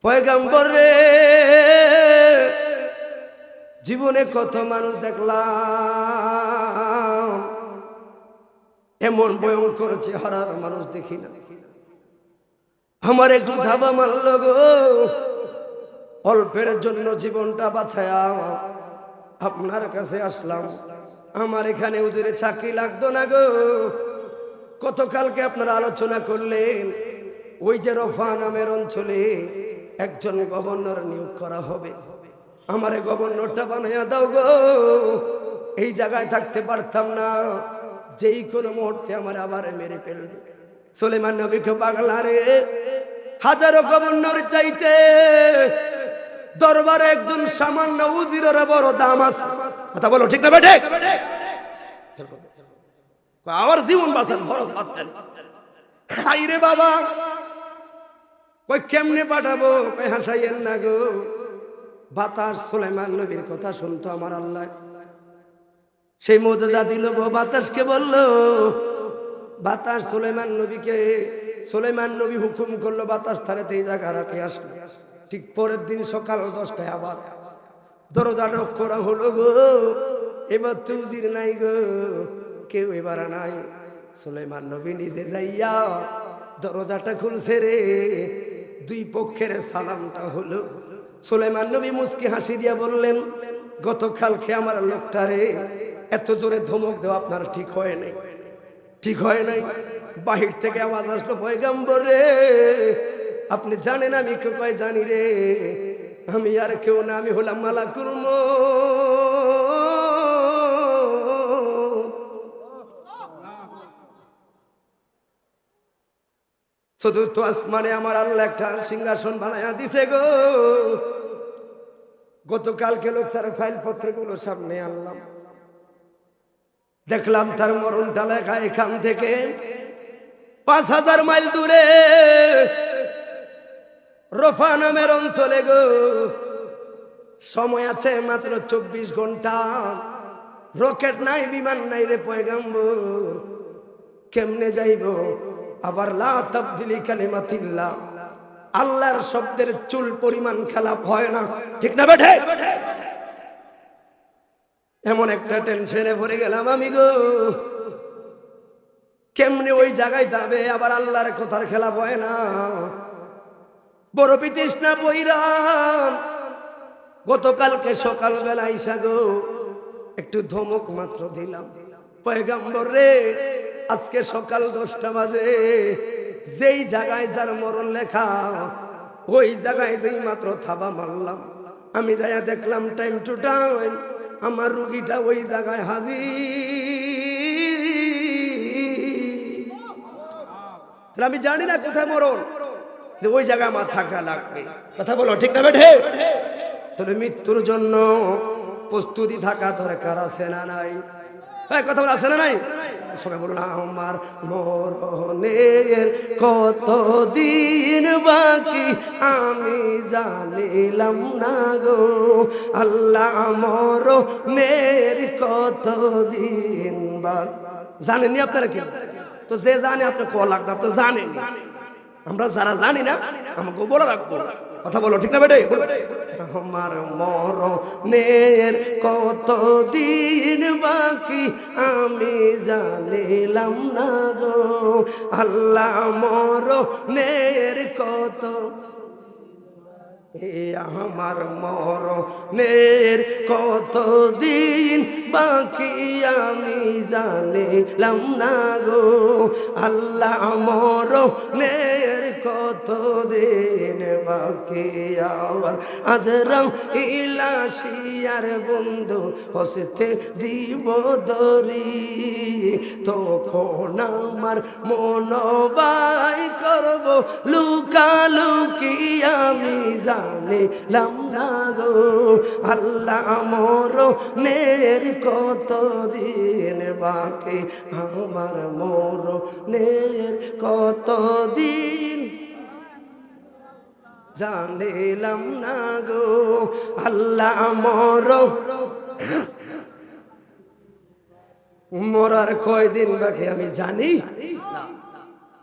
পয়গম্বর রে, জীবনে কত মানুষ দেখলাম, এমন ভয়ঙ্কর চেহারার মানুষ দেখি না। আমার একটু ধাবা মারল গো, অল্পের জন্য জীবনটা বাঁচায়া আপনার কাছে আসলাম। আমার এখানে হুজুরে চাকরি লাগতো না গো। গতকালকে আপনারা আলোচনা করলেন ওই যে রফা নামের অঞ্চলে একজন গভর্নর নিয়োগ করা হবে। আমারে গভর্নরটা বানাইয়া দাও গো। এই জায়গায় থাকতে পারতাম না, যেই কোনো মুহূর্তে আমার আবার মেরে ফেলবে। সুলেমান নবীকে পাগলা রে, হাজারো গভর্নর চাইতে দরবারে একজন সামান্য উজিরের বড় দাম আছে। কথা বলো ঠিক না বেঠে? আমার জীবন বাঁচান খরচ পাচ্ছেন। হাই রে বাবা, কই কেমনে পাঠাবো? কই হাসাইয়েন না গো। বাতাস সুলেমান নবীর কথা শুনতো আমার আল্লাহ, সেই মুজিজা দিল গো। বাতাসকে বললো, বাতাস সুলেমান নবীকে, সুলেমান নবী হুকুম করলো বাতাস তারেতে এই জায়গা রাখে আসলো। ঠিক পরের দিন সকাল 10টায় আবার দরজা নক করা হলো গো। এবার তো উজির নাই গো, কেউ এবার নাই। সুলেমান নবী নিজে যাইয়া দরজাটা খুলছে রে। দুই পক্ষের সালামটা হলো। সুলেমান নবী মুস্কি হাসি দিয়া বললেন, গতকালকে আমার লোকটারে এত জোরে ধমক দেওয়া আপনার ঠিক হয় নাই, ঠিক হয় নাই। বাহির থেকে আওয়াজ আসলো, পয়গম্বর রে, আপনি জানেন আমি কে? কয় জানি রে, আমি আর কেউ না, আমি হলাম মালাকুল মউত। চতুর্থ আসমানে আমার আল্লাহ একটা সিংহাসন বানায়া দিছে গো। গতকালকে লোকটার ফাইল পত্রগুলো সামনে আনলাম, দেখলাম তার মরণটা লেখা এখান থেকে 5000 মাইল দূরে রফা নামের অঞ্চলে গো। সময় আছে মাত্র 24 ঘন্টা। রকেট নাই, বিমান নাই রে পয়গম্বর, কেমনে যাইব? আবার লা তাবদিলি কালিমাতিল্লাহ, আল্লাহর শব্দের চুল পরিমাণ খেলাপ হয় না, ঠিক না বেঠে? এমন একটা টেনশনে পড়ে গেলাম আমি গো। কেমনে ওই জায়গায় যাবে? আবার আল্লাহর কথার খেলাপ হয় না। বড় বিতৃষ্ণা বইরাম। গতকালকে সকালবেলা আইসা গো একটু ধমক মাত্র দিলাম, পয়গম্বর রে, আজকে সকাল 10টা বাজে যেই জায়গায় যার মরণ লেখা, ওই জায়গায় যেই মাত্র থাবা মারলাম, আমি যাইয়া দেখলাম টাইম টু টাইম আমার রুগীটা ওই জায়গায় হাজির। আমি জানি না কোথায় মরণ, ওই জায়গায় আমার থাকা লাগবে। কথা বলো ঠিক না বেঠে? তাহলে মৃত্যুর জন্য প্রস্তুতি থাকা দরকার আছে না নাই? কথা বলা আছে না নাই? সবাই বলুন, আমার মরণের কত দিন বাকি আমি জানিলাম না গো। আল্লাহ মরণের কত দিন বাকি। জানেননি আপনারা? কি তো যে জানে আপনি ক লাগতাম তো জানেন। আমরা যারা জানি না আমাকে বলে রাখবো। কথা বলো ঠিক না বেটে? আমার মরণের কত দিন বাকি আমি জানিলাম না গো। আল্লাহ মরণের কত, আমার মরণের কত দিন বাকি আমি জানিলাম না গো। আল্লাহ মরণের কত দিন বাকি আমার আজরাম ইলাশিয়ার বন্ধু হসতে দিব দরি। তখন আমার মনোবাই করব লুকালুকি আমি জানিলাম না গো। আল্লাহ মরণের কত দিন বাকি আমার মরণের কত দিন জানিলাম না গো। আল্লাহ মরার কয়দিন বাকি আমি জানি না।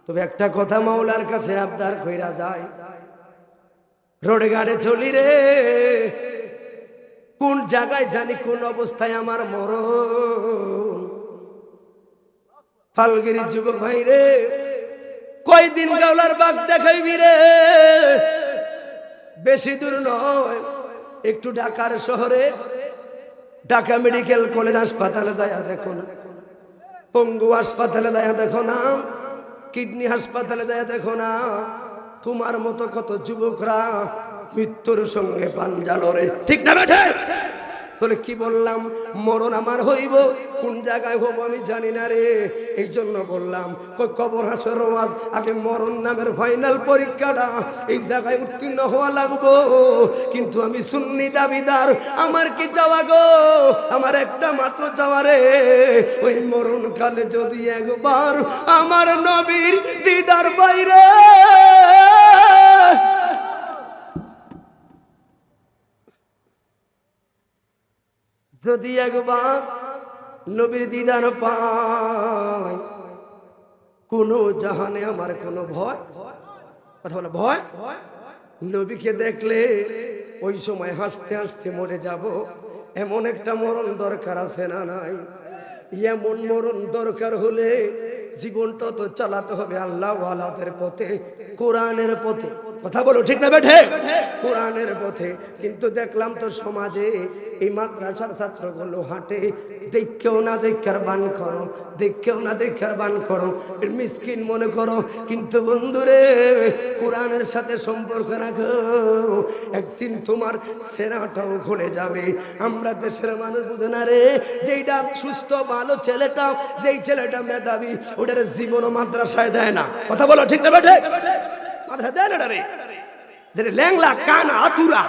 তবে একটা কথা মাওলার কাছে আবদার কইরা যায়, রোডে ঘাটে চলি রে, কোন জায়গায় জানি কোন অবস্থায় আমার মরণ। ফালগিরি যুবক ভাই রে, কয়দিন গাওলার বাগ দেখাইবি রে? বেশি দূর নয়, একটু ঢাকার শহরে ঢাকা মেডিকেল কলেজ হাসপাতালে যায় দেখো না, পঙ্গু হাসপাতালে যায় দেখো না, কিডনি হাসপাতালে যায় দেখো না, তোমার মতো কত যুবকরা মৃত্যুর সঙ্গে পাঞ্জা লড়ে, ঠিক না বেঠে? বলে কি বললাম, মরণ আমার হইব, কোন জায়গায় হবো আমি জানি না রে। এই জন্য বললাম কবর হাসর ওয়াজ, আগে মরণ নামের ফাইনাল পরীক্ষাটা এই জায়গায় উত্তীর্ণ হওয়া লাগবো। কিন্তু আমি সুন্নি দাবিদার, আমার কি যাওয়া গো, আমার একটা মাত্র যাওয়া রে। ওই মরণ কালে যদি একবার আমার নবীর দিদার বাইরে, যদি একবার নবীর দিদার পাই, কোন জাহানে আমার কোনো ভয়, কথা বলে ভয়, নবীকে দেখলে ওই সময় হাসতে হাসতে মরে যাব, এমন একটা মরণ দরকার আছে না নাই? এমন মরণ দরকার হলে জীবনটা তো চালাতে হবে আল্লাহ ওয়ালাদের পথে, কোরআনের পথে, কথা বলো ঠিক না বেঠে? কোরআনের পথে। কিন্তু দেখলাম তো সমাজে এই মাদ্রাসার ছাত্রগুলো হাঁটে, দেখেও না দেখার বান করো, দেখেও না দেখার বান করো, মিসকিন মনে করো। কিন্তু বন্ধুরে, কোরআনের সাথে সম্পর্ক রাখো, একদিন তোমার সেরাটাও খুলে যাবে। আমরা দেশের মানুষ বুঝে না রে, যেইটা সুস্থ ভালো ছেলেটা, যেই ছেলেটা মেধাবী, ওটার জীবনও মাদ্রাসায় দেয় না, কথা বলো ঠিক না বেঠে? মাদ্রাসায় দেয় না রে, যে ল্যাংলা কানা আতুরা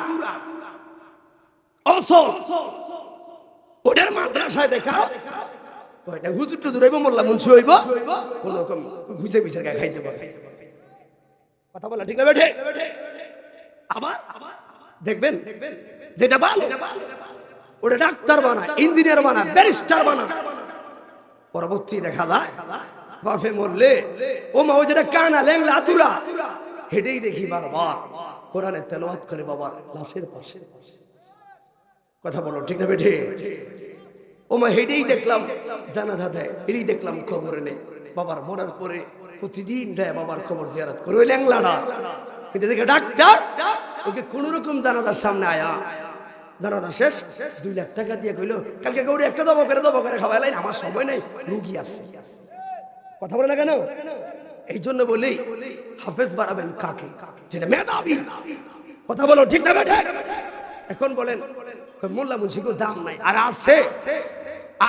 অসল, ওটার মাদ্রাসায় দেখাও। কয়টা হুজুর টুজুর হইব, মোল্লা মুন্সি হইব, কোন রকম ঘুষে পিছে খাইতে পারে, কথা বলা ঠিক না বেঠে? আবার দেখবেন যেটা ভালো ওটা ডাক্তার বানায়, ইঞ্জিনিয়ার বানায়, ব্যারিস্টার বানায়, পরবর্তী দেখা যায় বাপে মরলে ও মা, ও যেটা কানা ল্যাংলা আতুরা, হেঁটেই দেখি বারবার কোরআনের তেলাওয়াত করে বাবার লাশের পাশে, কথা বলো ঠিক না বেঠে? ও মা, হেঁটেই দেখলাম জানাজা দেয়, হেঁটেই দেখলাম খবর এনে বাবার মরার পরে প্রতিদিন দেয় বাবার খবর জিয়ারত করে, ওই ল্যাংলাটা। কিন্তু দেখে ডাক্তার ওকে কোন রকম জানাজার সামনে আয়া, জানাজা শেষ 2 লাখ টাকা দিয়ে কইলো কালকে গৌরী একটা দব করে খাওয়াই লাইন, আমার সময় নাই, রুগী আছে, কথা বলে না কেন? এই জন্য বলি হাফেজ বাড়াবেন কাকে? যেটা মেধাবী, কথা বলো ঠিক না বেঠে? এখন বলেন মোল্লা মুন্সিকে দাম নাই, আর আছে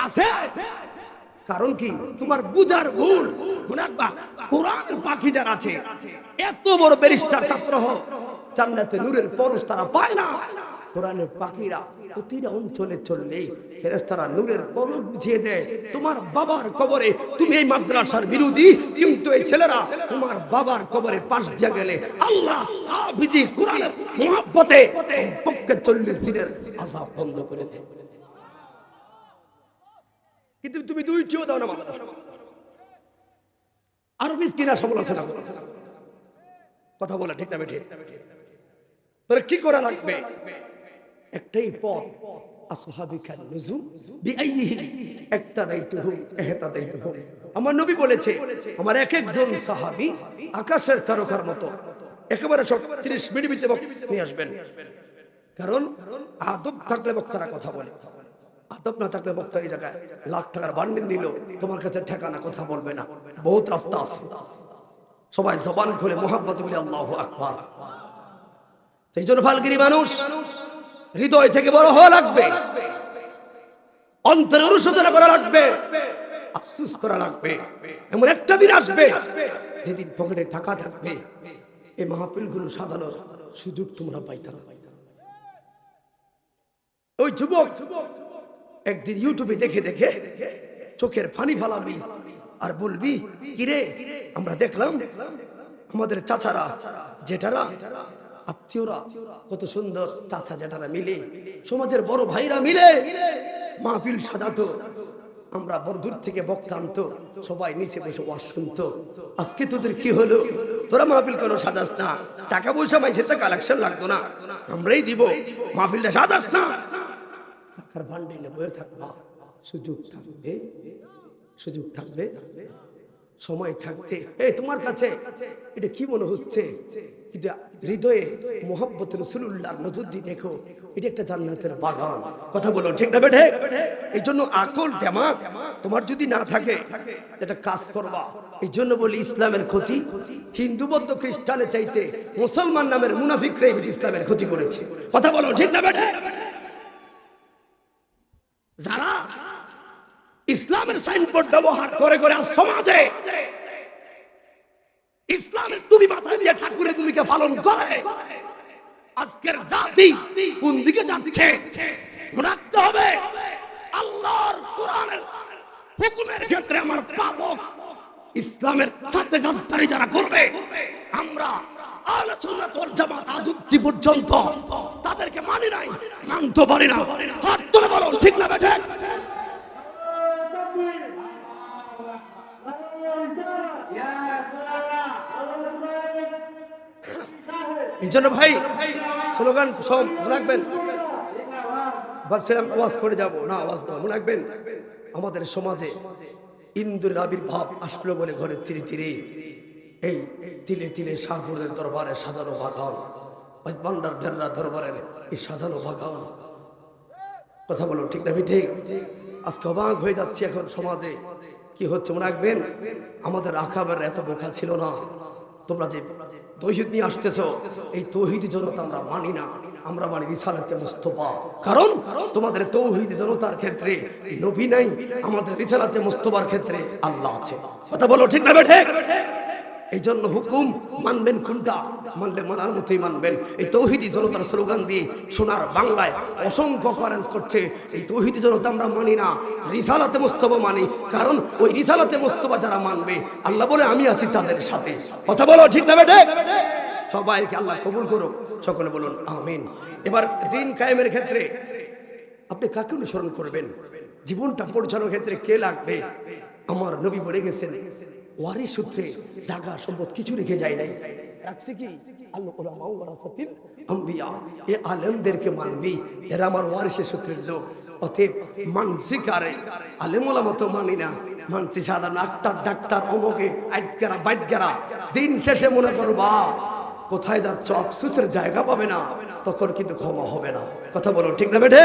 আছে, কারণ কি? তোমার বুঝার ভুল। কোরআনের পাখি যারা আছে, এত বড় ব্যারিস্টার ছাত্র হোক, জান্নাতে নূরের পরশ তারা পায় না। কোরআনের পাখিরা প্রতিটা অঞ্চলে চললেই ফেরেশতারা নূরের পলক বিছিয়ে দেয়। তোমার বাবার কবরে তুমি এই মাদ্রাসার বিরোধী, কিন্তু এই ছেলেরা তোমার বাবার কবরে পাশ দিয়ে গেলে আল্লাহ হাফিজি কোরআনের মুহাব্বতে পক্ষে 40 দিনের আযাব বন্ধ করে দেয়। কিন্তু তুমি 2টিও দাও না মাদ্রাসা, আর মিসকিনা সমালোচনা করো, কথা বলা ঠিক না বেঠে? তাহলে কি করা লাগবে? একটাই পথ, আসহাবিকান নুজুম বিআইহি ইক্তাদাইতুহু ইহতাদাইতুহু। আমার নবী বলেছে, আমার এক একজন সাহাবী আকাশের তারকার মতো, একেবারে সব 30 মিনিট ভিতরে নিয়ে আসবেন। কারণ আদব থাকলে বক্তারা কথা বলে, আদব না থাকলে বক্তা এই জায়গায় লাখ টাকার বান্ডিল দিল, তোমার কাছে ঠেকানা কথা বলবে না। বহুত রাস্তা আছে, সবাই জবান খুলে মুহাব্বত বলে আল্লাহু আকবার। সেই জন্য ফালগিরি মানুষ হৃদয় থেকে বড় হওয়া লাগবে, অন্তরে অনুশোচনা করা লাগবে, আফসোস করা লাগবে। এমন একটা দিন আসবে যেদিন পকেটে টাকা থাকবে, এই মাহফিলগুলো সাজানোর সুযোগ তোমরা পাইতে না। ওই যুবক একদিন ইউটিউবে দেখে দেখে চোখের পানি ফালাবি আর বলবি, কিরে আমরা দেখলাম আমাদের চাচারা জেঠারা আত্মীয়রা কত সুন্দর, চাচা জেঠারা মিলে, সমাজের বড় ভাইরা মিলে মাহফিল সাজাতো, আমরা বড় দূর থেকে বক্তা আনতো, সবাই নিচে বসে ওয়াজ শুনতো। আজকে তোদের কি হলো? তোরা মাহফিল কোনো সাজাস না, টাকা পয়সা মাইছে তো কালেকশন লাগতো না, আমরাই দিব, মাহফিলটা সাজাস না। টাকার বান্ডিলে বয়ে থাকবা, সুযোগ থাকবে, সুযোগ থাকবে, সময় থাকতে এই তোমার কাছে এটা কি মনে হচ্ছে, কিন্তু হৃদয়ে মোহাম্মত রাসূলুল্লাহর নজর দিয়ে দেখো, এটা একটা জান্নাতের বাগান। কথা বলো ঠিক না বেঠে? এই জন্য আকল দেমাগ তোমার যদি না থাকে এটা কাজ করবা। এই জন্য বলি ইসলামের ক্ষতি হিন্দু বৌদ্ধ খ্রিস্টানের চাইতে মুসলমান নামের মুনাফিকরাই ইসলামের ক্ষতি করেছে। কথা বলো ঠিক না বেঠে? যারা ইসলামের সাইনবোর্ড ব্যবহার করে করে সমাজে ইসলামের তুমি মাথায় দিয়ে ঠাকুরের ভূমিকা পালন করে, আজকের জাতি কোন দিকে যাচ্ছে রাখতে হবে। আল্লাহর কোরআনের হুকুমের ক্ষেত্রে আমার পাবক ইসলামের সাথে গাদ্দারি যারা করবে, আমরা আহলে সুন্নাত ওয়াল জামাত আদুক্তি পর্যন্ত তাদেরকে মানি নাই, মানতে পারি না। হাত তুলে বলো ঠিক না বেঠে? এই জন্য ভাই স্লোগান সব রাখবেন, ভাবছিলাম ওয়াজ করে যাব না, আওয়াজ না মনে রাখবেন। আমাদের সমাজে ইন্দুর আবির্ভাব আসলো বলে ঘরের তীরে তীরে এই তিলে তিলে শাহপুরের দরবারে সাজানো বাগান, ভান্ডার ঢেররা দরবারের এই সাজানো বাগান। কথা বলো ঠিক না? ঠিক। আজকে অবাক হয়ে যাচ্ছে এখন সমাজে কি হচ্ছে মনে রাখবেন। আমাদের আকাবের এত বোকা ছিল না। তোমরা যে তৌহিদ নিয়ে আসতেছো, এই তৌহিদি জনতা আমরা মানি না, আমরা মানি রিসালাতে মুস্তাফা। কারণ তোমাদের তৌহিদি জনতার ক্ষেত্রে নবী নাই, আমাদের রিসালাতে মুস্তাফার ক্ষেত্রে আল্লাহ আছে। কথা বলো ঠিক না বেঠে? এই জন্য হুকুম মানবেন কোনটা, মানলে মানার মতোই মানবেন। এই তৌহিদি জনতার স্লোগান দিয়ে সোনার বাংলায় অসংখ্য করেন্স করছে, এই তৌহিদি জনতা আমরা মানি না, রিসালাতে মুস্তাফা মানি। কারণ ওই রিসালাতে মুস্তাফা যারা মানবে আল্লাহ বলে আমি আছি তাদের সাথে। কথা বলো ঠিক না বেঠে? সবাইকে আল্লাহ কবুল করুক, সকলে বলুন আমিন। এবার দিন কায়েমের ক্ষেত্রে আপনি কাকে অনুসরণ করবেন, জীবনটা পরিচালনার ক্ষেত্রে কে লাগবে? আমার নবী বলে গেছেন ওয়ারিস সূত্রে জায়গা সম্পদ কিছু রেখে যায় নাই, রাখছে কি আল্লাহ উলামা ওয়ারাসাতিল আম্বিয়া, এই আলেমদেরকে মানবি, এরা আমার ওয়ারিসের সূত্রের লোক। অতএব মানছি কারে? আলেম ওলামা তো মানি না, মানছি সাধারণ ডাক্তার অমকে আইটগারা বাইটগারা। দিন শেষে মনে করবা কোথায় যাচ্ছ, আফসোসের জায়গা পাবে না, তখন কিন্তু ক্ষমা হবে না। কথা বলো ঠিক না বেঠে?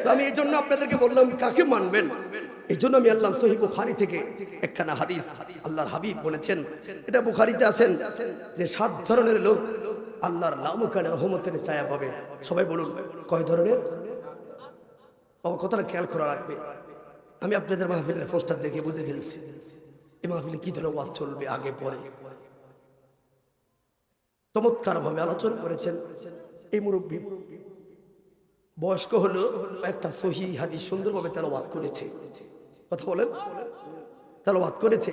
তো আমি এই জন্য আপনাদেরকে বললাম কাকে মানবেন। এই জন্য আমি আল্লাহ সহিহ বুখারী থেকে একখানা হাদিস আল্লাহর হাবিব বলেছেন, এটা বুখারীতে আছেন যে 7 ধরনের লোক আল্লাহর লামুকানে রহমতের ছায়া পাবে। সবাই বলুন কয় ধরনের? আমার কথাটা খেয়াল করা রাখবে। আমি আপনাদের মাহফিলের পোস্টার দেখে বুঝে ফেলছি এই মাহফিলে কি ধরনের ওয়াজ চলবে আগে পরে। চমৎকার ভাবে আলোচনা করেছেন এই মুরব্বী, বয়স্ক হলো একটা সহিহ হাদিস সুন্দরভাবে তেলাওয়াত করেছে। কথা বলেন, তেলাওয়াত করেছে।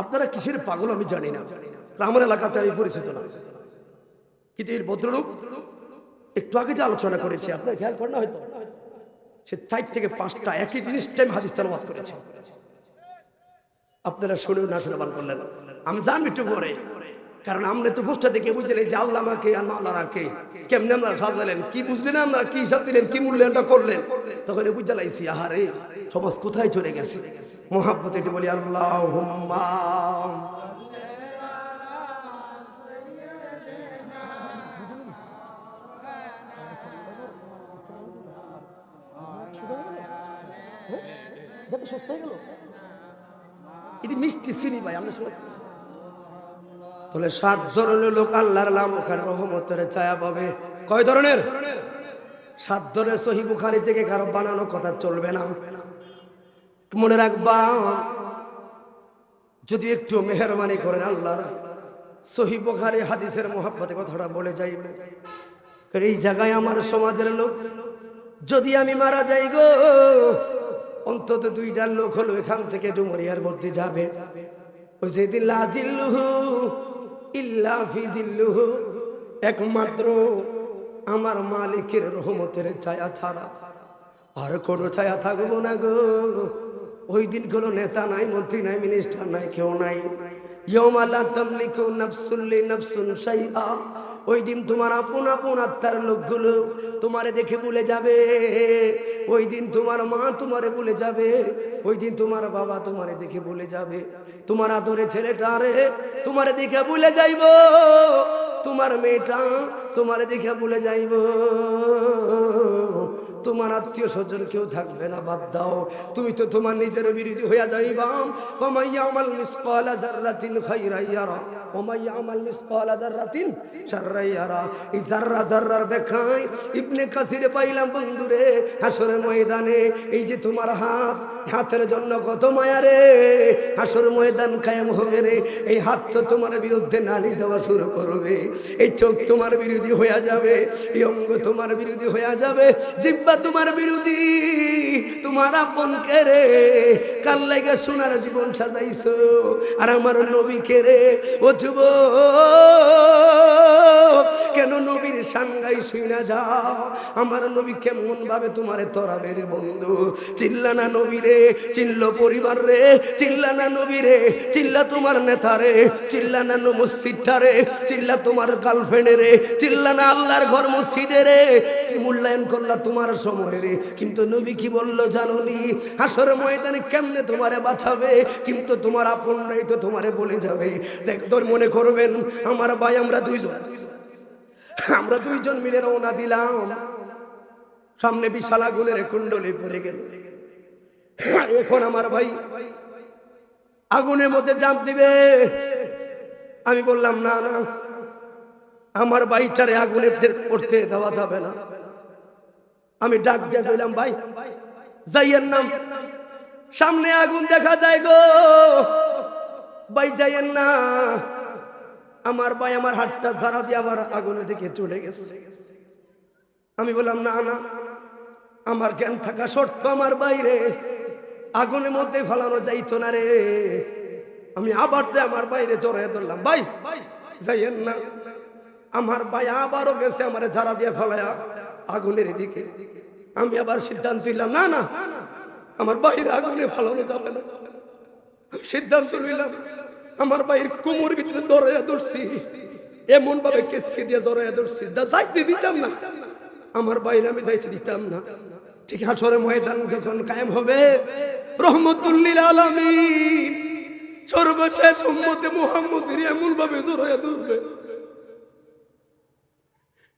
আপনারা কিসের পাগল আমি জানি না, আমার এলাকাতে আমি পরিচিত না, কিন্তু এর ভদ্রলোক একটু আগে যে আলোচনা করেছে আপনার খেয়াল করেন না হয়তো, সে 4 থেকে 5টা একই জিনিস টাইম হাদিস তেলাওয়াত করেছে। আপনারা শুনেও না শুনে বান করলেন, আমি জানি একটু পরে, কারণ আমরা তো পোস্টার দেখে বুঝলেন যে আল্লাহ আমাকে আর মাওলানাকে কেমনে আমরা সাজালেন, কি বুঝলেন আপনারা, কি হিসাব দিলেন, কি মূল্যায়নটা করলেন, তখন বুঝে লাইছি আহারে সমাজ কোথায় চলে গেছে। মোহাব্বতে একটু বলি আল্লাহুম্মা সুস্থ হয়ে গেল, এটি মিষ্টি সিঁড়ি ভাই আমরা তাহলে 7 ধরনের লোক আল্লাহর লামুখানে রহমতের ছায়া পাবে। কয় ধরনের? 7 ধরনের। সহিহ বুখারী থেকে কারো বানানো কথা চলবে না, মনে রাখবা। যদি একটু মেহেরবানি করেন আল্লাহর সহিহ বুখারী হাদিসের মোহাব্বতে কথাটা বলে যাই। এই জায়গায় আমার সমাজের লোক, যদি আমি মারা যাই গো, অন্তত 2টা লোক হলো এখান থেকে ডুমরিয়ার মধ্যে যাবে। ওই যেদিন লা জিল্লুহু ইল্লা ফি জিল্লুহু, একমাত্র আমার মালিকের রহমতের ছায়া ছাড়া আর কোনো ছায়া থাকবো না গো। ওই দিন কোনো নেতা নাই, মন্ত্রী নাই, মিনিস্টার নাই, কেউ নাই। ইয়াউমা লা তামলিকু নাফসুন লিনাফসিন শাইআ, ওই দিন তোমার আপন আপন আত্মার লোকগুলো তোমারে দেখে ভুলে যাবে। ওই দিন তোমার মা তোমারে ভুলে যাবে। ওই দিন তোমার বাবা তোমারে দেখে ভুলে যাবে। তোমার আদরে ছেলেটা রে তোমারে দেখে ভুলে যাইব। তোমার মেয়েটা তোমারে দেখে ভুলে যাইব। তোমার আত্মীয় স্বজন কেউ থাকবে না, বাদ দাও। তুমি তো তোমার নিজের বিরোধী হইয়া যাইবা। ওয়া মান ইয়ামাল মিসকালা যাররাতিন খায়রান ইয়ারা ওয়া মান ইয়ামাল মিসকালা যাররাতিন শাররান ইয়ারা। এই যাররা যাররার ব্যাখ্যায় ইবনে কাসিরে পাইলাম বন্ধুরে, হাসরের ময়দানে এই যে তোমার হাত, হাতের জন্য কত মায়া রে। হাসর ময়দান কায়েম হবে রে, এই হাত তো তোমার বিরুদ্ধে নালিশ দেওয়া শুরু করবে। এই চোখ তোমার বিরোধী হইয়া যাবে, এই অঙ্গ তোমার বিরোধী হইয়া যাবে, জিহ্বা তোমার বিরোধী। তোমার আপন কে রে, কার লাগা সোনার জীবন সাজাইছো, আর আমার নবী কে রে। ও যুবক, কেন নবীর সাঙ্গাই শুইনা যাও। আমার নবী কেমন ভাবে তোমারে তরাবে রে বন্ধু। চিল্লা না নবী রে, চিল্লো পরিবার রে, চিল্লা না নবী রে, চিল্লা তোমার নেতা রে, চিল্লা না মসজিদটা রে, চিল্লা তোমার গার্লফ্রেন্ড রে, চিল্লা না আল্লাহর ঘর মসজিদে রে। মূল্যায়ন করলা তোমার সময় রে, কিন্তু নবী কি বললো জানোনি? হাসর ময়দানে কেমনে তোমারে বাঁচাবে, কিন্তু তোমার আপন নাই তো তোমারে বলে যাবে। দেখ তোর মনে করবেন আমার ভাই, আমরা দুইজন মিলে রওনা দিলাম। সামনে বিশাল আগুনের কুণ্ডলে পড়ে গেল। এখন আমার ভাই আগুনের মধ্যে জাম্প দিবে। আমি বললাম না না, আমার ভাইটারে আগুনে পড়তে দেওয়া যাবে না। আমি ডাক দিয়ে বললাম, ভাই যাইয়েন না, সামনে আগুন দেখা যায় গো, ভাই যাইয়েন না। আমার ভাই আমার হাতটা ঝাড়া দিয়ে আবার আগুনের দিকে চলে গেছে। আমি বললাম না না, আমার জ্ঞান থাকা শর্ত আমার বাইরে, আগুনের মধ্যে ফেলানো যাইতো না রে। আমি আবার যে আমার বাইরে জড়াই ধরলাম, ভাই যাইয়েন না। আমার ভাই আবারও গেছে আমার ঝাড়া দিয়ে ফেলায়া আগুনের দিকে। আমি আবার সিদ্ধান্ত নিলাম, না না, আমার বাইরে আগুনে ফেলানো যাবে না। আমি সিদ্ধান্ত নিলাম, আমার ভাইয়ের কোমর ভিতরে জড়াইয়া ধরছি, এমন ভাবে কেসকে দিয়ে জড়াইয়া ধরছি, যাইতে দিতাম না। আমার বাইরে আমি যাইতে দিতাম না। ঠিক হাসরের ময়দান যখন কায়েম হবে, রহমতুল লিল আলামিন সর্বশেষ উম্মতে মুহাম্মদের এমন ভাবে জড়াইয়া ধরবে,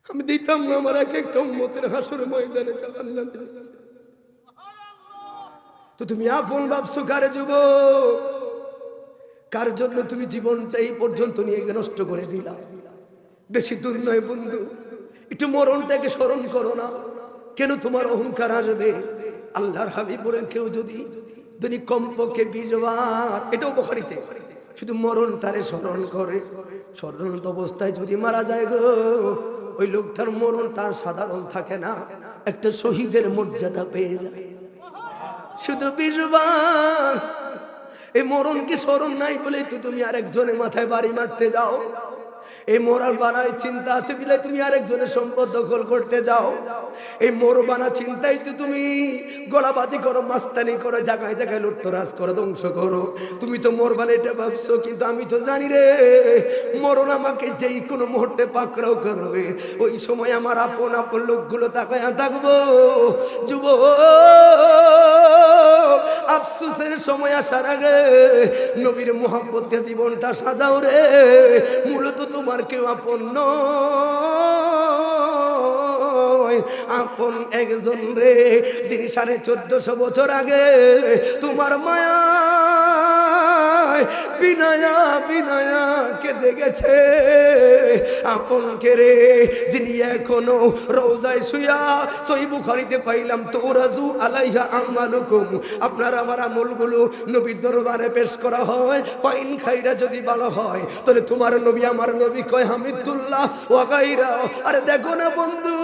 আমি দিতাম না আমার এক একটা উম্মতের হাসরের ময়দানে জাহান্নামে। তো তুমি আপন ভাবছো কারে যুবক? কার জন্য তুমি জীবনটা এই পর্যন্ত নিয়ে নষ্ট করে দিলা? বেশি দূর নয় বন্ধু, একটু মরণটাকে স্মরণ করো না। কেন তোমার অহংকার আসবে? আল্লাহর হাবিব বলেন, কেউ যদি কমপক্ষে 20 বার, এটাও বুখারীতে, শুধু মরণটারে স্মরণ করে, স্মরণত অবস্থায় যদি মারা যায় গো, ওই লোকটার মরণটা সাধারণ থাকে না, একটা শহীদের মর্যাদা পেয়ে যায়। শুধু 20 বার। এই মরণকে স্মরণ নাই বলে তো তুমি আরেকজনের মাথায় বাড়ি মারতে যাও। এই মোরাল বানায় চিন্তা আছে বলে তুমি আরেকজনের সম্পদ দখল করতে যাও। এই মোর বানা চিন্তাই তো তুমি গলাবাজি করো, মাস্তানি করো, জায়গায় জায়গায় লুটতরাজ করো, ধ্বংস করো। তুমি তো মোর বানা এটা ভাবছো, কিন্তু আমি তো জানি রে, মরণ আমাকে যেই কোনো মুহূর্তে পাকড়াও করবে। ওই সময় আমার আপন আপন লোকগুলো তাকায়া থাকবো। যুবক, আফসোসের সময় আসার আগে নবীর মুহাব্বতে জীবনটা সাজাও রে। মূলত তোমার কেউ আপন নয়, আপন একজন রে, যিনি 1450 বছর আগে তোমার মায়া বিনয়া বিনয়া কেঁদে গেছে। আপন কে রে, যিনি এখনো রওজায় শুয়া, সহিহ বুখারীতে পাইলাম, তুরাজু আলাইহা আমালুকুম, আপনার আমার আমলগুলো নবীর দরবারে পেশ করা হয়। ফাইন খাইরা, যদি ভালো হয় তাহলে তোমার নবী আমার নবী কয় হামিদুল্লাহ ওয়া গায়রা। আরে দেখো না বন্ধু,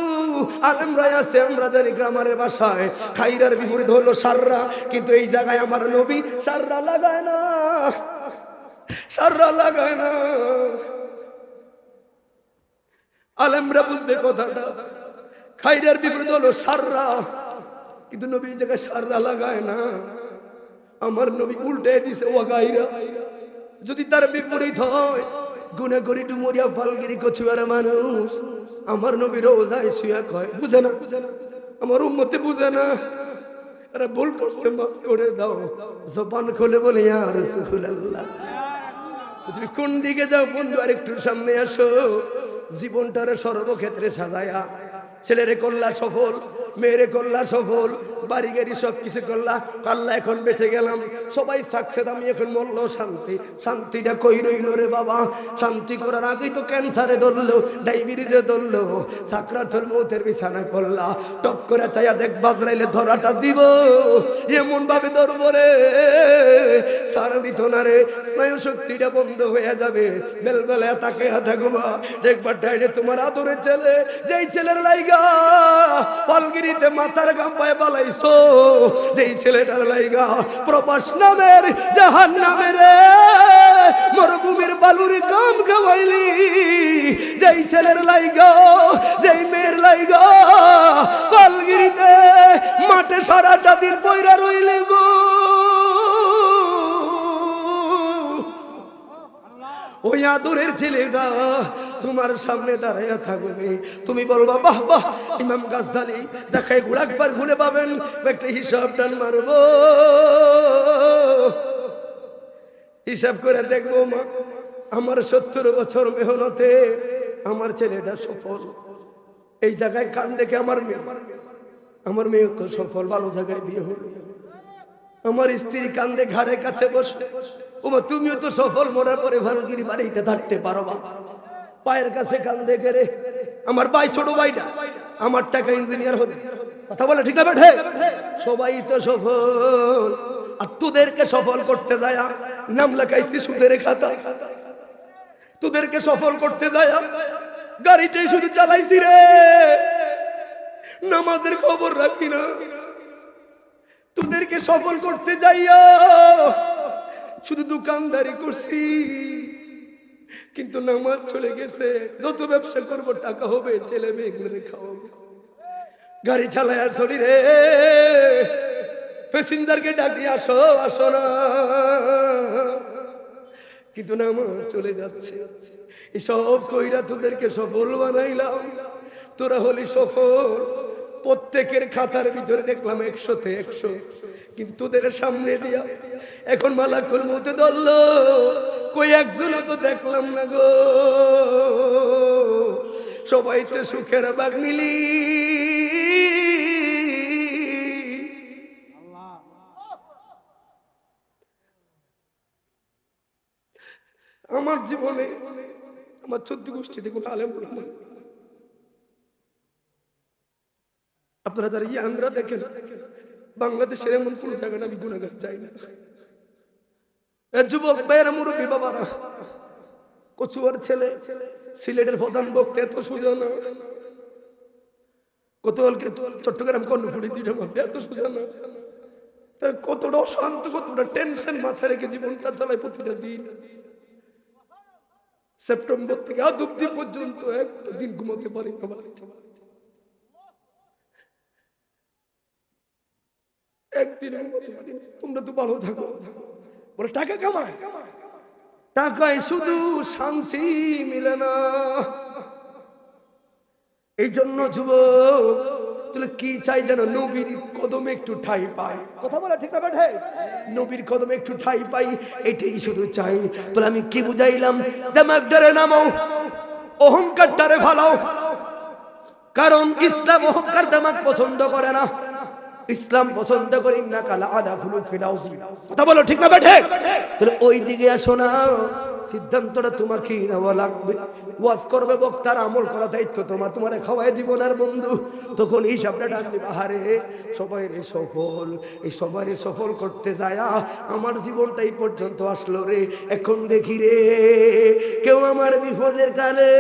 আলেমরা আছে, আমরা জানি গ্রামারের ভাষায় খাইরার বিপরীত হলো সাররা, কিন্তু এই জায়গায় আমার নবী সাররা লাগায় না, সাররা লাগায় না। আলেমরা বুঝবে কথাটা, খাইরার বিপরীত হলো সাররা, কিন্তু নবী এই জায়গায় সাররা লাগায় না। আমার নবী উল্টে দিছে ওয়া গায়রা, যদি তার বিপরীত হয়, গুনাহ করি ডুমুরিয়া ফালগিরি কচুয়ারা মানুষ আমার নবী রোজায় শুয়া কয়, বুঝে না, আমার উম্মতে বুঝে না, আরে ভুল করছে মাফ করে দাও। জবান খুলে বলে ইয়া রাসূলুল্লাহ। তুমি কোন দিকে যাও বন্ধু, আর একটু সামনে আসো। জীবনটারে সর্বক্ষেত্রে সাজায়া ছেলেরে করলা সফল, মেয়েরে করলা সফল, বাড়ি গাড়ি সবকিছু করলা, আল্লাহ এখন বেঁচে গেলাম, সবাই সাকসেস, আমি এখন মরল শান্তি। শান্তিটা কই রইল রে বাবা? শান্তি করার আগেই তো ক্যান্সারে ধরলো, ডায়াবেটিসে ধরলো, সাকরাতুল মউতের বিছানায় পড়লা। টপ করে চাইয়া দেখ বাজরাইলে ধরাটা দিব, এমন ভাবে ধরবো রে, সারা দিত না রে, স্নায়ু শক্তিটা বন্ধ হয়ে যাবে। বেলবেলায় তাকে থাকবা, দেখবার ডাইনে তোমার আদরের ছেলে, যেই ছেলের লাইগা পালগিরিতে মাথার গাম পায়ে বালাইছো, যেই ছেলেটার লাইগা প্রবাস নামের জাহান্নামের মরুভূমির বালুর গাম খাওয়াইলি, যেই ছেলের লাইগা, যেই মেয়ের লাইগা পালগিরিতে মাঠে সারাটা দিন পয়রা রইলি গো, ওই আদরের ছেলেটা তোমার সামনে দাঁড়াইয়া থাকবে, তুমি বলবা বাহ বাহ ইমাম গাজ্জালি দেখাই গুড় একবার ঘুরে পাবেন, একটা হিসাব টান মারবো, হিসাব করে দেখবো মা আমার 70 বছর মেহনতে আমার ছেলেটা সফল। এই জায়গায় কান দেখে আমার মেয়ে তো সফল, ভালো জায়গায় বিয়ে হলো। আমার স্ত্রী কান্দে ঘাড়ের কাছে বসে, ওমা তুমিও তো সফল, মরার পরে ভালগিরি বাড়িতে থাকতে পারো, পায়ের কাছে কান্দে গেরে। আমার ভাই, ছোট ভাইটা আমার টাকা ইঞ্জিনিয়ার হতে, কথা বলে ঠিক না বেঠে? সবাই তো সফল, আর তোদেরকে সফল করতে যায় নাম লাগাইছি সুদের খাতা, তোদেরকে সফল করতে যায় গাড়িটাই শুধু চালাইছি রে, নামাজের খবর রাখি না। তোদেরকে সফল করতে যাইয়া শুধু দোকানদারি করছি, কিন্তু নামাজ চলে গেছে। যত ব্যবসা করব টাকা হবে, ছেলে মেয়েগুলো খাওয়াবো, গাড়ি চালায় আর চলি রে, প্যাসেঞ্জারকে ডাকি আসো আসো না, কিন্তু নামাজ চলে যাচ্ছে। এসব কইরা তোদেরকে সফল বানাইলাম, তোরা হলি সফল। প্রত্যেকের খাতার ভিতরে দেখলাম 100-তে 100, কিন্তু তোদের সামনে দিয়া এখন মালাকুল মউত ধরলো, কই একজনও তো দেখলাম না গো। সবাই তো সুখের বাগ নিলি, আমার জীবনে আমার 14 গোষ্ঠীতে কোনো আলেম ওলামা, আপনারা যারা ইয়াংরা দেখেন, বাংলাদেশের এমন কোন জায়গায় আমি গুনাহগার চাই না। যুবক ভাইয়েরা, মুরব্বী বাবারা, কচুয়ার ছেলে, সিলেটের প্রধান বক্তা, এত সোজা না। কতলকে চট্টগ্রাম কর্ণফুলি দিলাম, এত সোজা না। তার কতটা অশান্ত, কতটা টেনশন মাথায় রেখে জীবনটা চালায় প্রতিটা দিন। সেপ্টেম্বর থেকে আজ অব্দি পর্যন্ত একটা দিন ঘুমাতে পারি না বাড়িতে, একদিন ঘুমাতে পারি না। তোমরা তো ভালো থাকো, বলে টাকা কামায়, টাকায় শুধু শান্তি মিলে না। এই জন্য যুবক তুই কি চাই যেন নবীর কদমে একটু ঠাই পাই, কথা বলা ঠিক না বেঠে? নবীর কদমে একটু ঠাই পাই, এটাই শুধু চাই। তাহলে আমি কি বুঝাইলাম? দিমাগ ধরে নামাও, অহংকারটারে ফালাও, কারণ ইসলাম অহংকার দিমাগ পছন্দ করে না। ইসলাম পছন্দ করি না কালা আদা খুলুকিন আযীম, কথা বলো ঠিক না বেঠে? তাহলে ওই দিকে আসো না, সিদ্ধান্তটা তোমাকে নেওয়া লাগবে। ওয়াজ করবে বক্তার, আমল করা দায়িত্ব তোমার, তোমারে খাওয়াই দিব না বন্ধু। তখন হিসাবটা টান দিবা, হারে সবাই রে সফল, এই সবাই সফল করতে যায় আমার জীবনটা এই পর্যন্ত আসলো রে। এখন দেখি রে কেউ আমার বিপদের কালে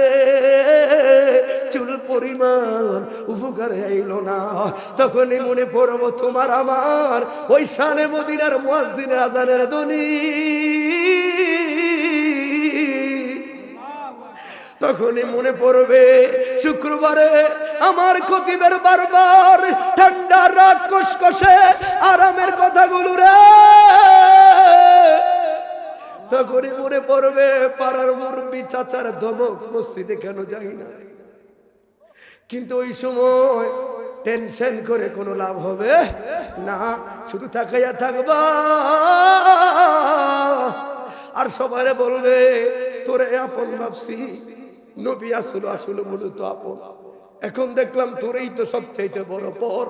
চুল পরিমাণ উপকারে আইলো না। তখনই মনে পড়বো তোমার আমার ওই শানে মদিনার মুয়াজ্জিনের আজানের ধ্বনি। তখনই মনে পড়বে শুক্রবারে আমার খতিবের বারবার ঠান্ডা রাত কসকসে আরামের কথাগুলো রে। তখনই মনে পড়বে পাড়ার মুরব্বী চাচার ধমক, মসজিদে কেন যাই না। কিন্তু ওই সময় টেনশন করে কোনো লাভ হবে না, শুধু তাকাইয়া থাকবা আর সবাই বলবে তোরে আপন ভাবছি, নবী আসল আসল মূলত আপন। এখন দেখলাম তোরেই তো সবচাইতে বড় পর।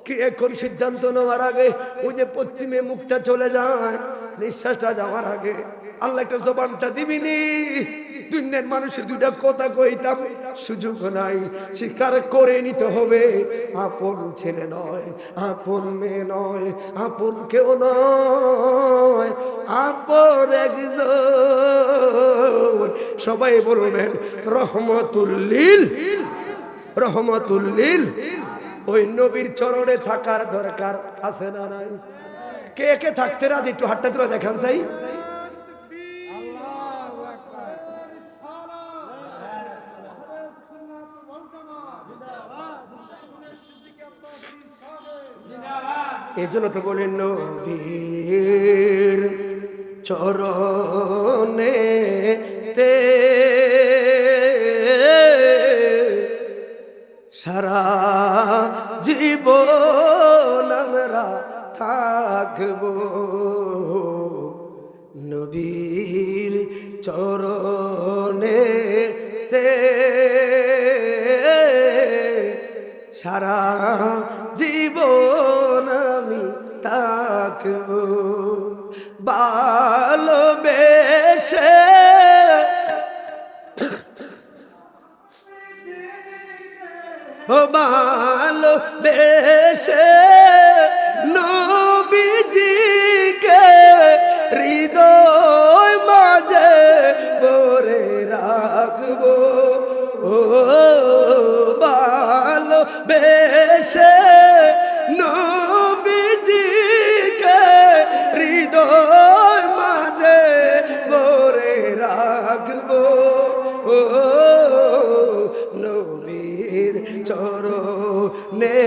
কি এখন সিদ্ধান্ত নেওয়ার আগে ওই যে পশ্চিমে মুখটা চলে যায়, নিঃশ্বাসটা যাওয়ার আগে আল্লাহ একটা জবানটা দিবিনি। দুনিয়ার মানুষের দুইটা কথা কইতাম, সুযোগ নাই, স্বীকার করে নিতে হবে। আপন ছেলে নয়, আপন মেয়ে নয়, আপন কেউ নয়, আপন একজন। সবাই বলবেন রহমতুল্লিল, রহমতুল্লিল। ওই নবীর চরণে থাকার দরকার আছে না নাই? কে কে থাকতে রাজি একটু হাতটা তুলে দেখান চাই। এই জন্য তো বলেন নবীর চরণে তে সারা জীবন আমরা থাকব, নবীর চরণে তে সারা জীবন আমি থাকব। ভালোবেসে ভালোবেসে নবীজিকে হৃদয় মাঝে ভরে রাখবো। ও ভালোবেসে নবীজিকে হৃদয় মাঝে ভরে রাখবো। ও নবীর চরণেতে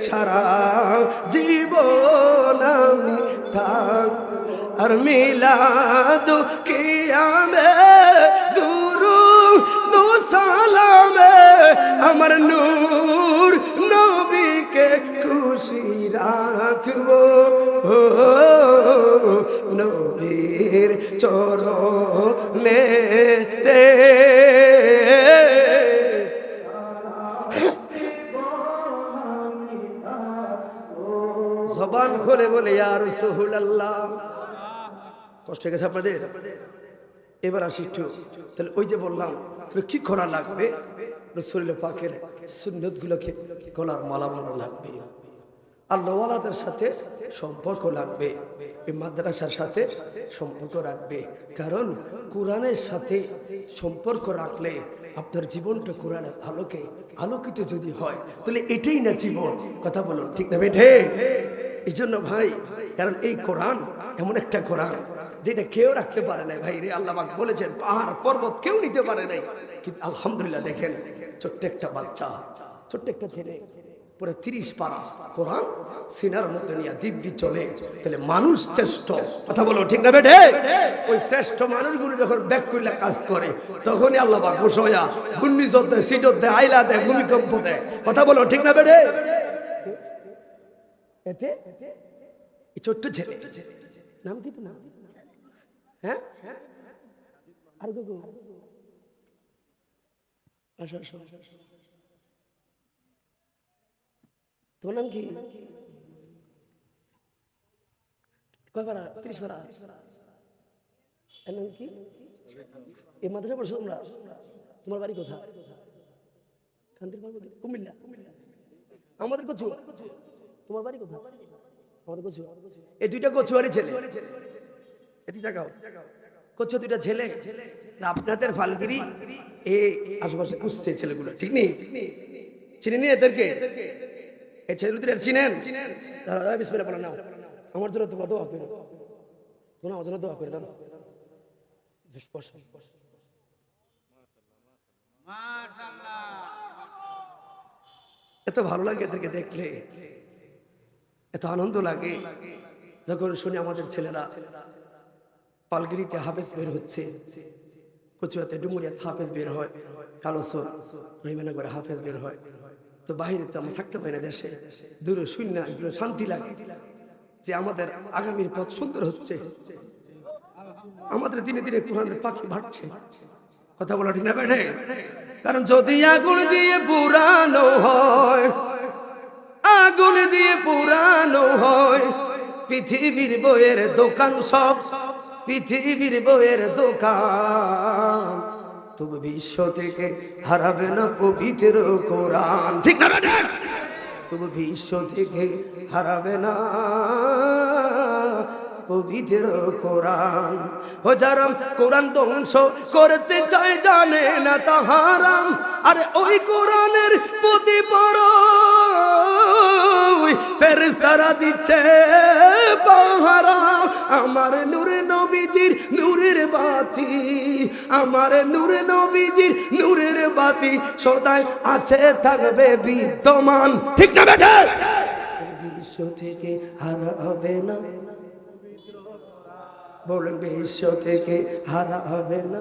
সারা জীবন আমি থাক। আর মিলাদু কিয়ামে দুরূদ সালামে আমার নূর নবীকে খুশি রাখবো। নবীর চরণেতে জবান খুলে বলে ইয়া রাসূলুল্লাহ। কষ্ট হয়ে গেছে আপনাদের? এবার আসি একটু, তাহলে ওই যে বললাম তাহলে কি করা লাগবে? রাসূলুল্লাহ পাকের সুন্নত গুলোকে গলার মালা বানানো লাগবে, আল্লাহওয়ালাদের সাথে সম্পর্ক লাগবে, এই মাদ্রাসার সাথে সম্পর্ক রাখবে। কারণ কোরআনের সাথে সম্পর্ক রাখলে আপনার জীবনটা কোরআনের আলোকে আলোকিত যদি হয় তাহলে এটাই না জীবন। কথা বলুন ঠিক না বেঠে? এই জন্য ভাই, কারণ এই কোরআন এমন একটা কোরআন যেটা কেউ রাখতে পারে নাই ভাই রে। আল্লাহ পাক বলেছেন পাহাড় পর্বত কেউ নিতে পারে নাই, কিন্তু আলহামদুলিল্লাহ দেখেন ছোট্ট একটা বাচ্চা, ছোট্ট একটা ছেলে পুরো 30 পারা কোরআন সিনার মধ্যে নিয়ে দিব্যি চলে। তাহলে মানুষ শ্রেষ্ঠ। কথা বলো ঠিক না বেঠে? ওই শ্রেষ্ঠ মানুষগুলো যখন ব্যাক করলে কাজ করে তখনই আল্লাহ পাক বসয়া ঘূর্ণিঝড় দেয়, সিডর দেয়, আইলা দেয়, ভূমিকম্প দেয়। কথা বলো ঠিক না বেঠে? এতে এই ছোট্ট ছেলে নাম কি? তো নাম হ্যাঁ আর গো আসো আসো, তোমার নাম কি? কয় পারা? 30 পারা। এর নাম কি? এই মাদ্রাসা পড়ছো তোমরা? তোমার বাড়ি কোথায়? কান্দির পার্বতী, কুমিল্লা। আমাদের কচুয়া। তোমার বাড়ি কোথায়? আমাদের কচুয়া। এই দুইটা কচুয়ারি ছেলে, এটি দেখাও কচুয়া দুইটা ছেলে। আপনাদের ফালগিরি এই আশেপাশে কুসছে ছেলেগুলো, ঠিক নেই? চিনি নি এদেরকে? এই ছেলেদের চিনেন? বিসমিল্লাহ বলেন। নাও আমার জন্য তোমরা দোয়া করো, তোমরা আমার জন্য দোয়া করে দাও। এত ভালো লাগে এদেরকে দেখলে, এত আনন্দ লাগে। যখন শুনি আমাদের ছেলেরা পালগিরিতে হাফেজ বের হচ্ছে, কচুয়াতে ডুমুরিয়াতে হাফেজ বের হয়, কালোসর রহিমানগরে হাফেজ বের হয়, তো বাহিরে তো আমরা থাকতে পারি না, দেশে দূরে শূন্য এগুলো শান্তি লাগে যে আমাদের আগামীর পথ সুন্দর হচ্ছে, আমাদের দিনে দিনে কোরআনের পাখি ভাটছে। কথা বলা ঠিক না বেঠে? কারণ যদি আগুন দিয়ে পুরানো হয়, আগুন দিয়ে পুরানো হয় পৃথিবীর বইয়ের দোকান সব, পৃথিবীর বইয়ের দোকান, তবু বিশ্ব থেকে হারাবে না পবিত্র কোরআন। ঠিক না বেঠে? তবু বিশ্ব থেকে হারাবে না পবিত্র কোরআন। ও যারা কোরআন ধ্বংস করতে চায় জানে না তা হারাম, আরে ওই কোরআনের প্রতি পর ফেরেশতারা দিচ্ছে পাহারা। আমার নূরে নবীজির নূরের বাতি, আমার নূরে নবীজির নূরের বাতি সদাই আছে থাকবে বিদ্যমান। ঠিক না বেটা? বিশ্ব থেকে হারা হবে না, বলেন বিশ্ব থেকে হারা হবে না।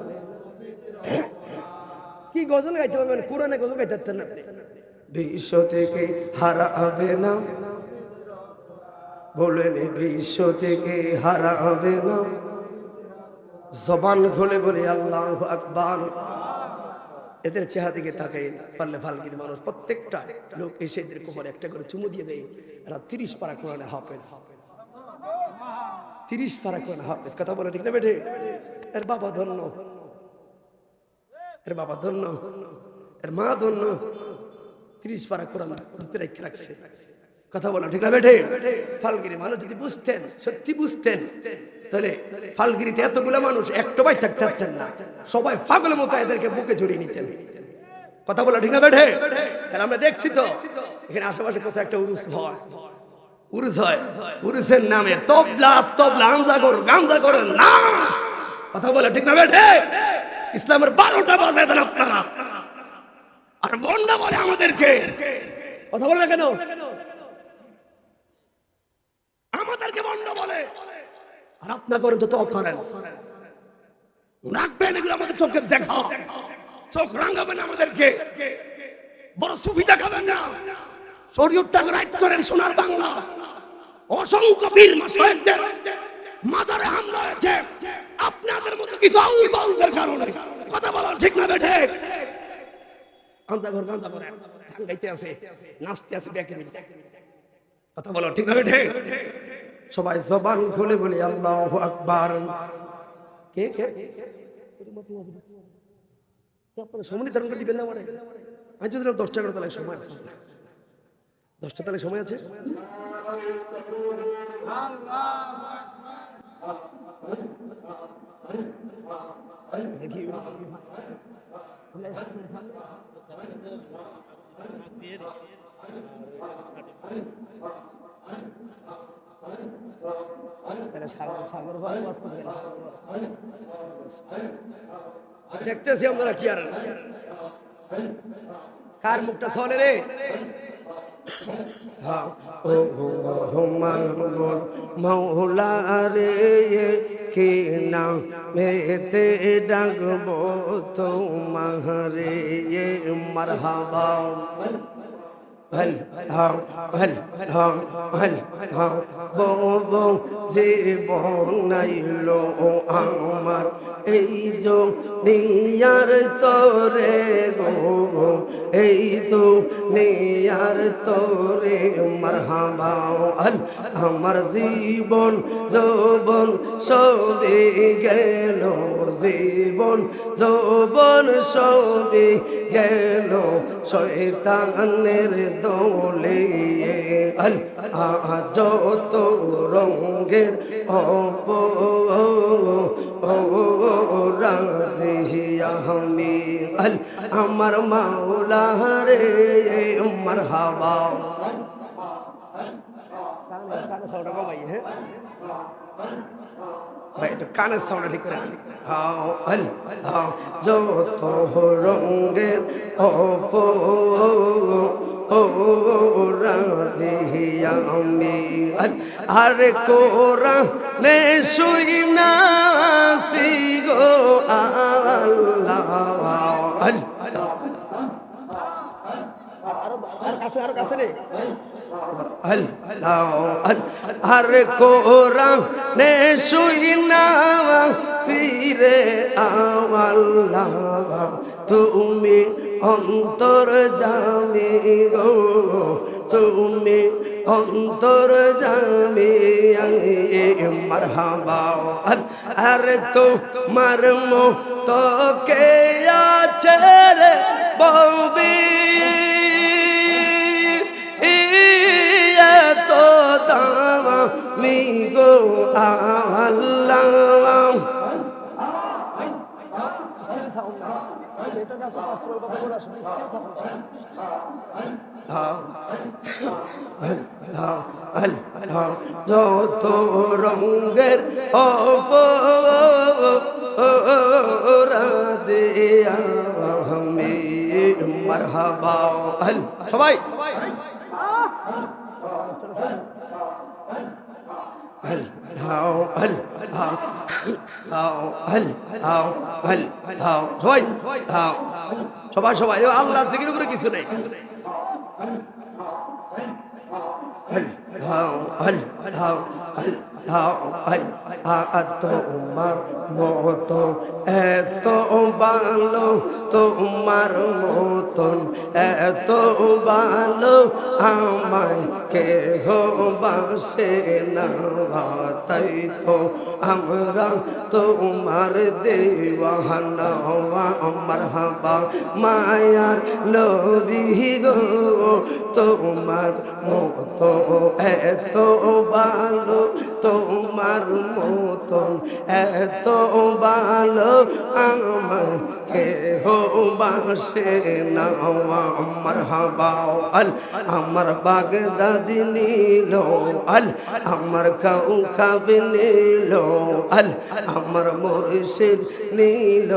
কি গজল গাইতে পারবেন? কোরআনে গজল গাইতে পারতেন না। বিশ্ব থেকে হারা হবে না, বলেন বিশ্ব থেকে হারা হবে না। জবান খুলে বলে আল্লাহু আকবার। এদের চেহারা দিকে তাকাই, পারলে ফালগির মানুষ প্রত্যেকটা লোক এসে এদের কোমরে একটা করে চুমু দিয়ে দেয়। এরা 30 পারা কোরআনে হাফেজ, 30 পারা কোরআনে হাফেজ। কথা বলে ঠিক না বেঠে? এর বাবা ধন্য, এর বাবা ধন্য, এর মা ধন্য, 30 পারা কোরআন রেখে রাখছে। কথা বলো ঠিক না বেঠে? ফালগিরি মানুষ যদি বুঝতেন, সত্যি বুঝতেন, তাহলে ফালগিরিতে এতগুলো মানুষ একটা ভাই থাকতে পারতেন না, সবাই পাগলের মতো এদেরকে বুকে জড়িয়ে নিতেন। কথা বলো ঠিক না বেঠে? কারণ আমরা দেখছি তো এখানে আশেপাশে কোথাও একটা উরুস হয়, উরুস হয়, উরুসের নামে তবলা তবলা গাঞ্জাখোর গাঞ্জাখোর নাচ। কথা বলো ঠিক না বেঠে? ইসলামের 12টা বাজায় দেন আপনারা, আর বন্ডা বলে আমাদেরকে। কথা বলে না কেন? আমাদেরকে বন্ড বলে, আর আপনার করেন তো করেন, রাখবেন এগুলো আমাদের চোখে দেখা, চোখ রাঙাবেন আমাদেরকে, বড় সুফি দেখাবেন না। শরীয়তটাকে রাইট করেন সোনার বাংলা। অসংখ্য পীর মাশায়েখদের মাজারে হামলা হয়েছে আপনাদের মতো কিছু আউল বাউলদের কারণে। কথা বলা ঠিক না বেঠে? গাঞ্জাখোর গাঞ্জা করে গান গাইতে আছে, নাচতে আছে দেখে। কথা বলো ঠিক না বেঠে? সবাই জবান খুলে বলি আল্লাহু আকবার। কে কে আপনারা সময় নির্ধারণ করে দিবেন না? মানে আমি যদি 10টা করে তাহলে সময় আছে, 10টা তাহলে সময় আছে। দেখি দেখতেছি আমরা কি আর কার মুখটা চলে রে। মৌলা রে কে নামেতে ডাকবো তোমারে মারহাবা। জীবন নাইলো আমার এই দুনিয়ার তরে গো, এই দুনিয়ার তরে মারহাবা। আমার জীবন যৌবন সবে গেল, জীবন যৌবন সবে গেল শয়তানের দোলে। যত রঙের রঙ দেহিয়া আমি আমার মাওলা রে মারহাবা। ভাই একটু কানের সাউন্ড ঠিক করে। যত রঙের দিয়া আমি আর কোরআনে শুইনাছি গো আল্লাহ আর কাছে রে আর কোরআনে শুইনাছি রে আল্লাহ তুমি অন্তর জামি গো তুমি অন্তর জামি মারহাবা আর তো মারমো তো কে আছে রে ববি তো দামি গো আল্লাহ যত রঙের অপরাধে আমি মারহাবা সবাই সবাই সবাই আল্লাহ জিকির উপরে কিছু নেই তোমার মতো এত ভালো তোমার মতন এত ভালো আমায় কেহ বাসে না তাই তো আমরা তোমার দেওয়ানা আমার হাবা মায়ার নবী গো তোমার মতো এত ভালো তোমার মতন এত ভালো আমায় কেহ বাসে না আমার হাবাও আল আমার বাগদাদি নিল আল আমার কাউকাব নিল আল আমার মুর্শিদ নিল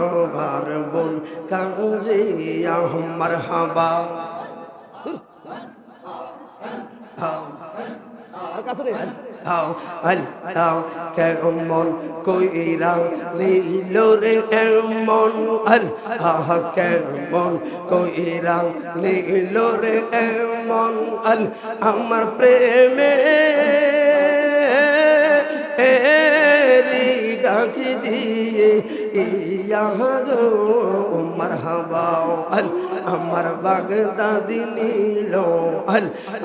আমার বোন কারিয়া আমার হাবা কেমন কইরা নীল রে এমন আহ কেমন কইরা নীল রে এমন আমার প্রেমে ডাকি দিয়ে ইয়া গো মারহাবা আমার বাগদাদি নিল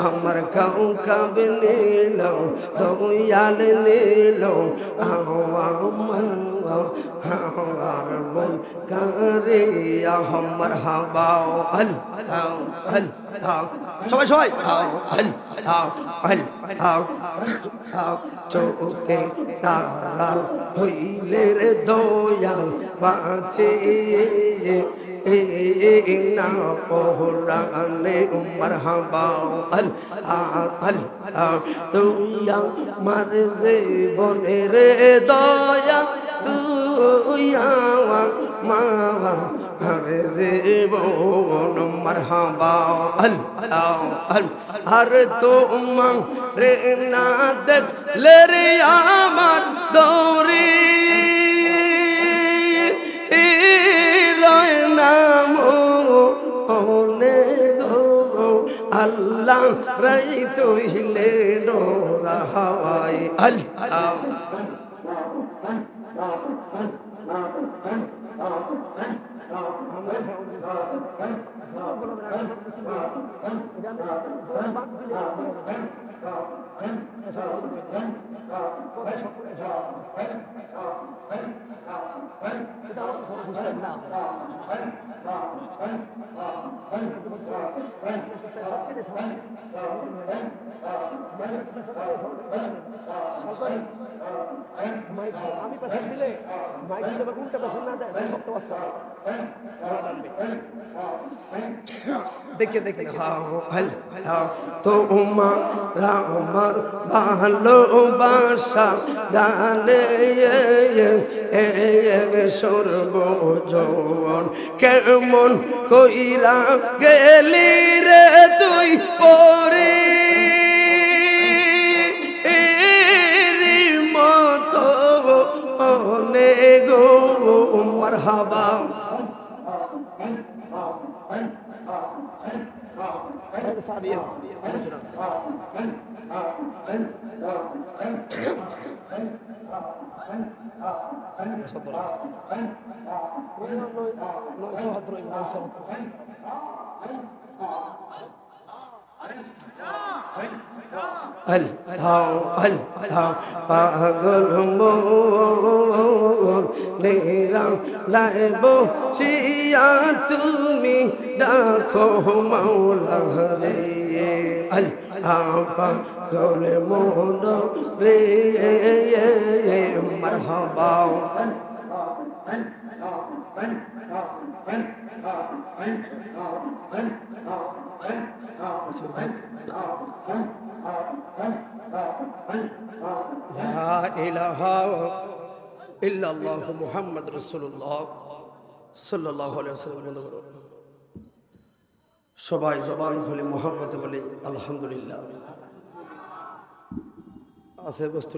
আমার কাউকাব নিল দয়াল নিল আমার মন কারে আমার হাবা সবাই সবাই চোখে তারাল হইলে রে দয়াল বাঁচে না পহরানে উমর হাবাও তুই আমার জীবনের দয়া তুই মাওয়া আর জীবন মারহাবাও আর তোমার রে না দেখলে রে আমার দৌড়ি আল্লাহ রাই তৈলে নোরা হাওয়াই আল্লাহ আমি পেছন দিলে মাইক দিলে উল্টা পেছন না দেয় বক্তব্য দেখে দেখে তোমার আমার ভালোবাসা জানে সর্বজন কেমন কইরা গেলি রে তুই পরে মতো অনেক মারহাবা পাগল নেরাম লাইব শিয়া তুমি ডাকো মাওলা রে পাগল মোদ রে মারহাবা লা ইলাহা ইল্লাল্লাহু মুহাম্মাদুর রাসূলুল্লাহ সাল্লাল্লাহু আলাইহি ওয়াসাল্লাম। সবাই জবান খুলে মুহাব্বতে বলি আলহামদুলিল্লাহ। আছে বস্তু